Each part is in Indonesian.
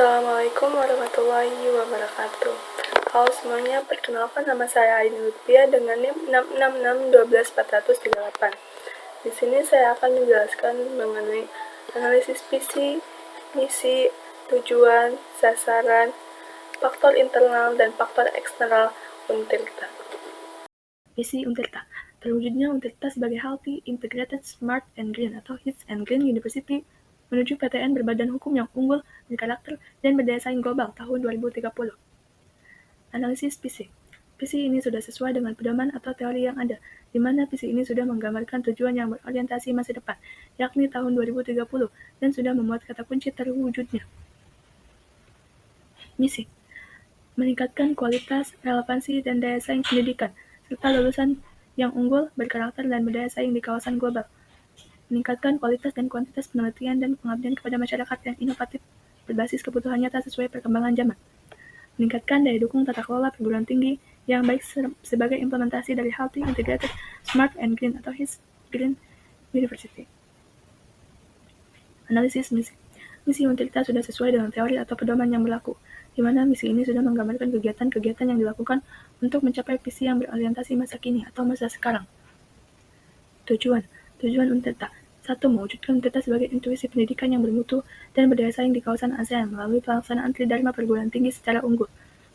Assalamualaikum warahmatullahi wabarakatuh. Halo semuanya, perkenalkan nama saya Aini Lutfia dengan NIM 666121438. Di sini saya akan menjelaskan mengenai analisis visi, misi, tujuan, sasaran, faktor internal, dan faktor eksternal Untirta. Visi Untirta. Terwujudnya Untirta sebagai Healthy, Integrated, Smart, and Green atau HITS and Green University menuju PTN berbadan hukum yang unggul, berkarakter, dan berdaya saing global tahun 2030. Analisis visi. Visi ini sudah sesuai dengan pedoman atau teori yang ada, di mana visi ini sudah menggambarkan tujuan yang berorientasi masa depan, yakni tahun 2030, dan sudah memuat kata kunci terwujudnya. Misi. Meningkatkan kualitas, relevansi, dan daya saing pendidikan, serta lulusan yang unggul, berkarakter, dan berdaya saing di kawasan global. Meningkatkan kualitas dan kuantitas penelitian dan pengabdian kepada masyarakat yang inovatif, berbasis kebutuhan nyata sesuai perkembangan zaman. Meningkatkan daya dukung tata kelola perguruan tinggi yang baik sebagai implementasi dari Healthy, Integrated, Smart, and Green atau HITS Green University. Analisis misi. Misi Untirta sudah sesuai dengan teori atau pedoman yang berlaku, di mana misi ini sudah menggambarkan kegiatan-kegiatan yang dilakukan untuk mencapai visi yang berorientasi masa kini atau masa sekarang. Tujuan Untirta. 1. Mewujudkan Untirta sebagai intuisi pendidikan yang bermutu dan berdaya saing di kawasan ASEAN melalui pelaksanaan Tridharma perguruan tinggi secara unggul.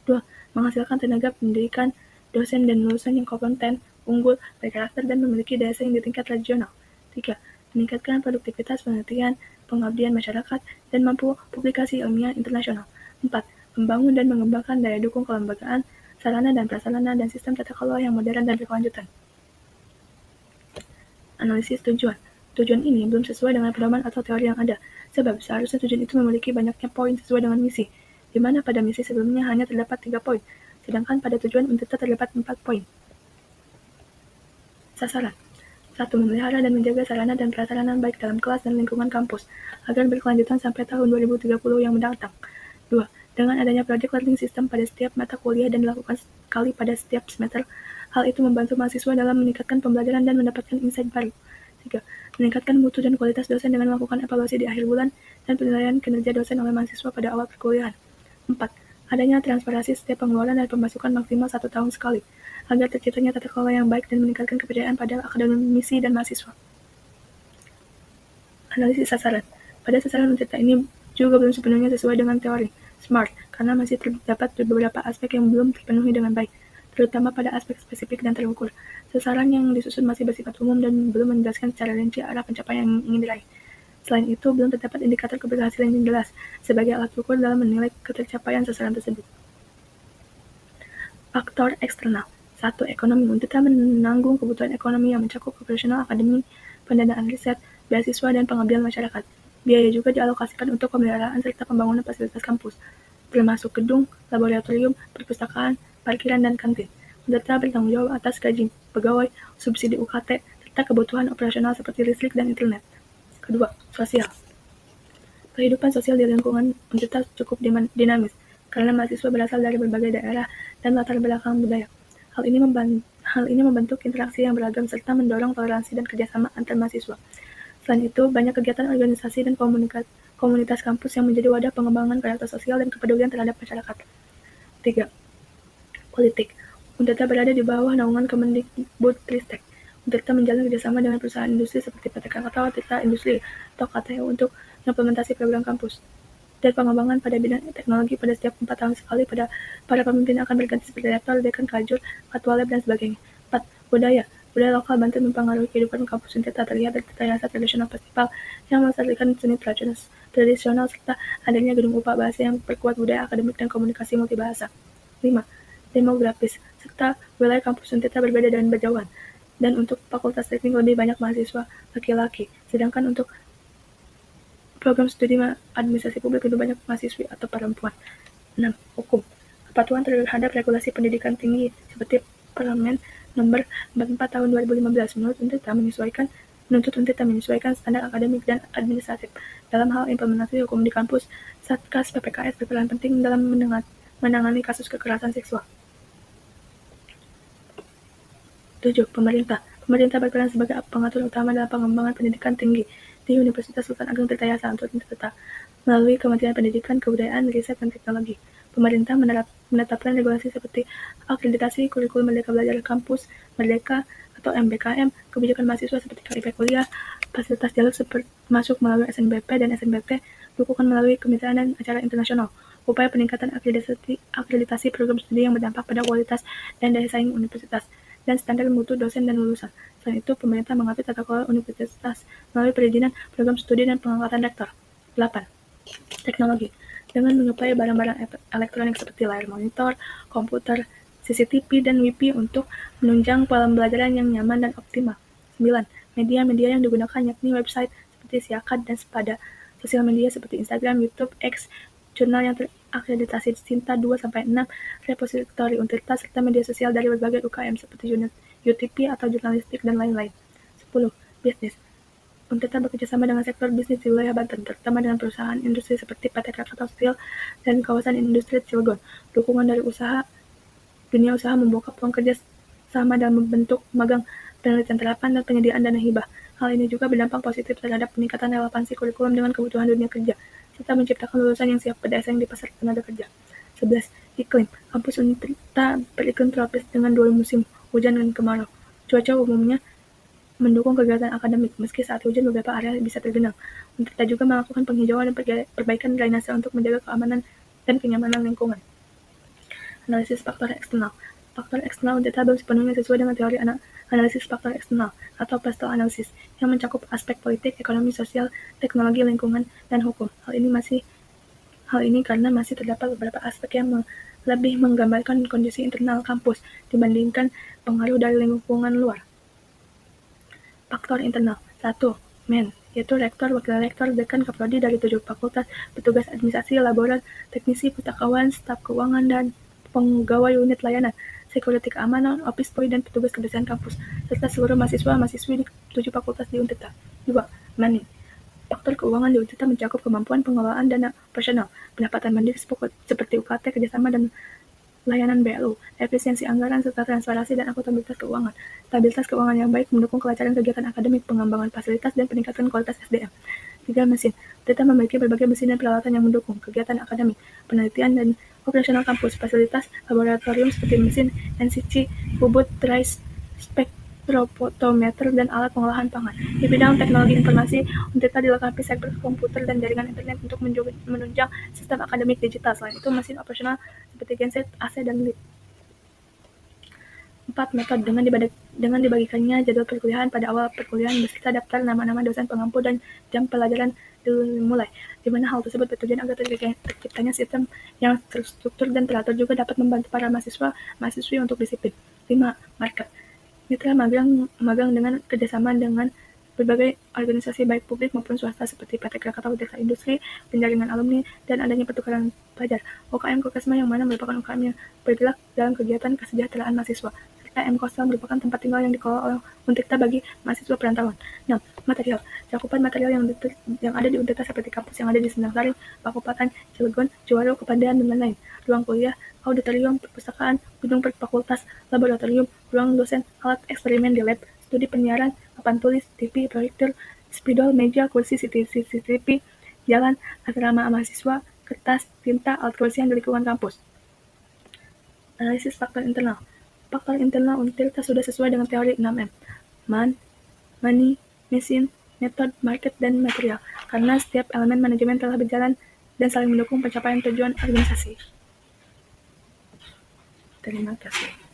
2. Menghasilkan tenaga pendidikan, dosen dan lulusan yang kompeten, unggul, berkarakter, dan memiliki daya saing di tingkat regional. 3. Meningkatkan produktivitas penelitian, pengabdian masyarakat, dan mampu publikasi ilmiah internasional. 4. Membangun dan mengembangkan daya dukung kelembagaan, sarana dan prasarana, dan sistem tata kelola yang modern dan berkelanjutan. Analisis tujuan. Tujuan ini belum sesuai dengan pedoman atau teori yang ada, sebab seharusnya tujuan itu memiliki banyaknya poin sesuai dengan misi, di mana pada misi sebelumnya hanya terdapat 3 poin, sedangkan pada tujuan Untirta terdapat 4 poin. Sasaran. 1. Memelihara dan menjaga sarana dan prasarana baik dalam kelas dan lingkungan kampus, agar berkelanjutan sampai tahun 2030 yang mendatang. 2. Dengan adanya project learning system pada setiap mata kuliah dan dilakukan sekali pada setiap semester, hal itu membantu mahasiswa dalam meningkatkan pembelajaran dan mendapatkan insight baru. 3. Meningkatkan mutu dan kualitas dosen dengan melakukan evaluasi di akhir bulan dan penilaian kinerja dosen oleh mahasiswa pada awal perkuliahan. 4. Adanya transparansi setiap pengeluaran dan pemasukan maksimal 1 tahun sekali, agar terciptanya tata kelola yang baik dan meningkatkan kepercayaan pada akademisi dan mahasiswa. Analisis sasaran. Pada sasaran Untirta ini juga belum sepenuhnya sesuai dengan teori SMART, karena masih terdapat beberapa aspek yang belum terpenuhi dengan baik, terutama pada aspek spesifik dan terukur. Sasaran yang disusun masih bersifat umum dan belum menjelaskan secara rinci arah pencapaian yang ingin diraih. Selain itu, belum terdapat indikator keberhasilan yang jelas sebagai alat ukur dalam menilai ketercapaian sasaran tersebut. Faktor eksternal. 1. Ekonomi. Untirta menanggung kebutuhan ekonomi yang mencakup operasional akademi, pendanaan riset, beasiswa, dan pengabdian masyarakat. Biaya juga dialokasikan untuk pemeliharaan serta pembangunan fasilitas kampus, termasuk gedung, laboratorium, perpustakaan, parkiran, dan kantin. Untirta bertanggung jawab atas gaji pegawai, subsidi UKT, serta kebutuhan operasional seperti listrik dan internet. Kedua, sosial. Kehidupan sosial di lingkungan Untirta cukup dinamis, karena mahasiswa berasal dari berbagai daerah dan latar belakang budaya. Hal ini membentuk interaksi yang beragam serta mendorong toleransi dan kerjasama antar mahasiswa. Selain itu, banyak kegiatan organisasi dan komunitas kampus yang menjadi wadah pengembangan karakter sosial dan kepedulian terhadap masyarakat. 3. Politik. Untirta berada di bawah naungan Kemendikbudristek. Untirta menjalin kerjasama dengan perusahaan industri seperti PT Krakatau, Tirta Industri, atau KTU untuk mengimplementasi program kampus dan pengembangan pada bidang teknologi pada setiap 4 tahun sekali. Para pemimpin akan berganti seperti rektor, dekan, kajur, ketua lab, dan sebagainya. 4. Budaya lokal bantu mempengaruhi kehidupan kampus Untirta, terlihat dari tata rias tradisional festival yang melestarikan seni tradisional serta adanya gedung UPA bahasa yang memperkuat budaya akademik dan komunikasi multibahasa. 5. Demografis, serta wilayah kampus Untirta berbeda dan berjauhan, dan untuk fakultas teknik lebih banyak mahasiswa laki-laki, sedangkan untuk program studi administrasi publik lebih banyak mahasiswi atau perempuan. 6. Hukum. Kepatuhan terhadap regulasi pendidikan tinggi seperti Permen Nomor 44 Tahun 2015 menuntut Untirta menyesuaikan standar akademik dan administratif. Dalam hal implementasi hukum di kampus, Satgas PPKS berperan penting dalam menangani kasus kekerasan seksual. 7. Pemerintah. Pemerintah berperan sebagai pengatur utama dalam pengembangan pendidikan tinggi di Universitas Sultan Ageng Tirtayasa untuk Tirta melalui Kementerian Pendidikan, Kebudayaan, Riset, dan Teknologi. Pemerintah menetapkan regulasi seperti akreditasi kurikulum Merdeka Belajar Kampus Merdeka atau MBKM, kebijakan mahasiswa seperti KIP kuliah, fasilitas jalur masuk melalui SNBP dan SNBT, dukungan melalui kemitraan dan acara internasional, upaya peningkatan akreditasi program studi yang berdampak pada kualitas dan daya saing universitas, dan standar mutu dosen dan lulusan. Selain itu, pemerintah mengatur tata kelola universitas melalui perizinan, program studi, dan pengangkatan rektor. 8. Teknologi. Dengan menyuplai barang-barang elektronik seperti layar monitor, komputer, CCTV, dan Wi-Fi untuk menunjang pembelajaran yang nyaman dan optimal. 9. Media-media yang digunakan yakni website seperti Siakat dan Sepada, sosial media seperti Instagram, YouTube, X, jurnal yang terakreditasi Sinta 2-6, repositori Untirta, serta media sosial dari berbagai UKM seperti UTP atau jurnalistik dan lain-lain. 10. Bisnis. Untirta bekerjasama dengan sektor bisnis di wilayah Banten, terutama dengan perusahaan industri seperti PT Krakatau Steel dan kawasan industri Cilegon. Dukungan dari dunia usaha membuka peluang kerja sama dalam bentuk magang, penelitian terapan, dan penyediaan dana hibah. Hal ini juga berdampak positif terhadap peningkatan relevansi kurikulum dengan kebutuhan dunia kerja, serta menciptakan lulusan yang siap bersaing di pasar tenaga kerja. 11. Iklim. Kampus Untirta beriklim tropis dengan 2 musim, hujan dan kemarau. Cuaca umumnya mendukung kegiatan akademik, meski saat hujan beberapa area bisa tergenang. Untirta juga melakukan penghijauan dan perbaikan drainase untuk menjaga keamanan dan kenyamanan lingkungan. Analisis faktor eksternal. Faktor eksternal Untirta belum sepenuhnya sesuai dengan teori analisis faktor eksternal atau pestle analysis yang mencakup aspek politik, ekonomi, sosial, teknologi, lingkungan, dan hukum. Hal ini karena masih terdapat beberapa aspek yang lebih menggambarkan kondisi internal kampus dibandingkan pengaruh dari lingkungan luar. Faktor internal. 1. Men, yaitu rektor, wakil rektor, dekan, kaprodi dari 7 fakultas, petugas administrasi, laboran, teknisi, pustakawan, staf keuangan, dan pegawai unit layanan, security keamanan, office boy, dan petugas kebersihan kampus, serta seluruh mahasiswa-mahasiswi di 7 fakultas di Untirta. 2. Money. Faktor keuangan di Untirta mencakup kemampuan pengelolaan dana operasional, pendapatan mandiri seperti UKT, kerjasama, dan layanan BLU, efisiensi anggaran, serta transparansi dan akuntabilitas keuangan. Stabilitas keuangan yang baik mendukung kelancaran kegiatan akademik, pengembangan fasilitas, dan peningkatan kualitas SDM. 3. Mesin. Untirta memiliki berbagai mesin dan peralatan yang mendukung kegiatan akademik, penelitian, dan operasional kampus. Fasilitas laboratorium seperti mesin NCC, bubut, trace, spektrofotometer, dan alat pengolahan pangan. Di bidang teknologi informasi, Untirta dilengkapi server komputer dan jaringan internet untuk menunjang sistem akademik digital. Selain itu, mesin operasional seperti genset, AC, dan lift. 4. Metode. Dengan dibagikannya jadwal perkuliahan pada awal perkuliahan beserta daftar nama-nama dosen pengampu dan jam pelajaran dimulai, di mana hal tersebut bertujuan agar terciptanya sistem yang terstruktur dan teratur juga dapat membantu para mahasiswi untuk disiplin. 5. Market. Mitra magang dengan kerjasama dengan berbagai organisasi baik publik maupun swasta seperti PT Krakatau Desa Industri, penjaringan alumni, dan adanya pertukaran pelajar. UKM Kokesma yang mana merupakan UKM yang bergerak dalam kegiatan kesejahteraan mahasiswa. Serta M-Kostal merupakan tempat tinggal yang dikelola oleh Untirta bagi mahasiswa perantauan. 6. Material. Cakupan material yang ada di Untirta seperti kampus yang ada di Sendang Sari, Pakupaten, Cilegon, Ciwaru, Kepandean, dan lain-lain. Ruang kuliah, auditorium, perpustakaan, gedung fakultas, laboratorium, ruang dosen, alat eksperimen di lab, studi penyiaran, papan tulis, TV, proyektor, spidol, meja, kursi, CCTV, jalan, asrama mahasiswa, kertas, tinta, alat kebersihan di lingkungan kampus. Analisis faktor internal. Faktor internal Untirta sudah sesuai dengan teori 6M. Money, mesin, method, market, dan material. Karena setiap elemen manajemen telah berjalan dan saling mendukung pencapaian tujuan organisasi. Terima kasih.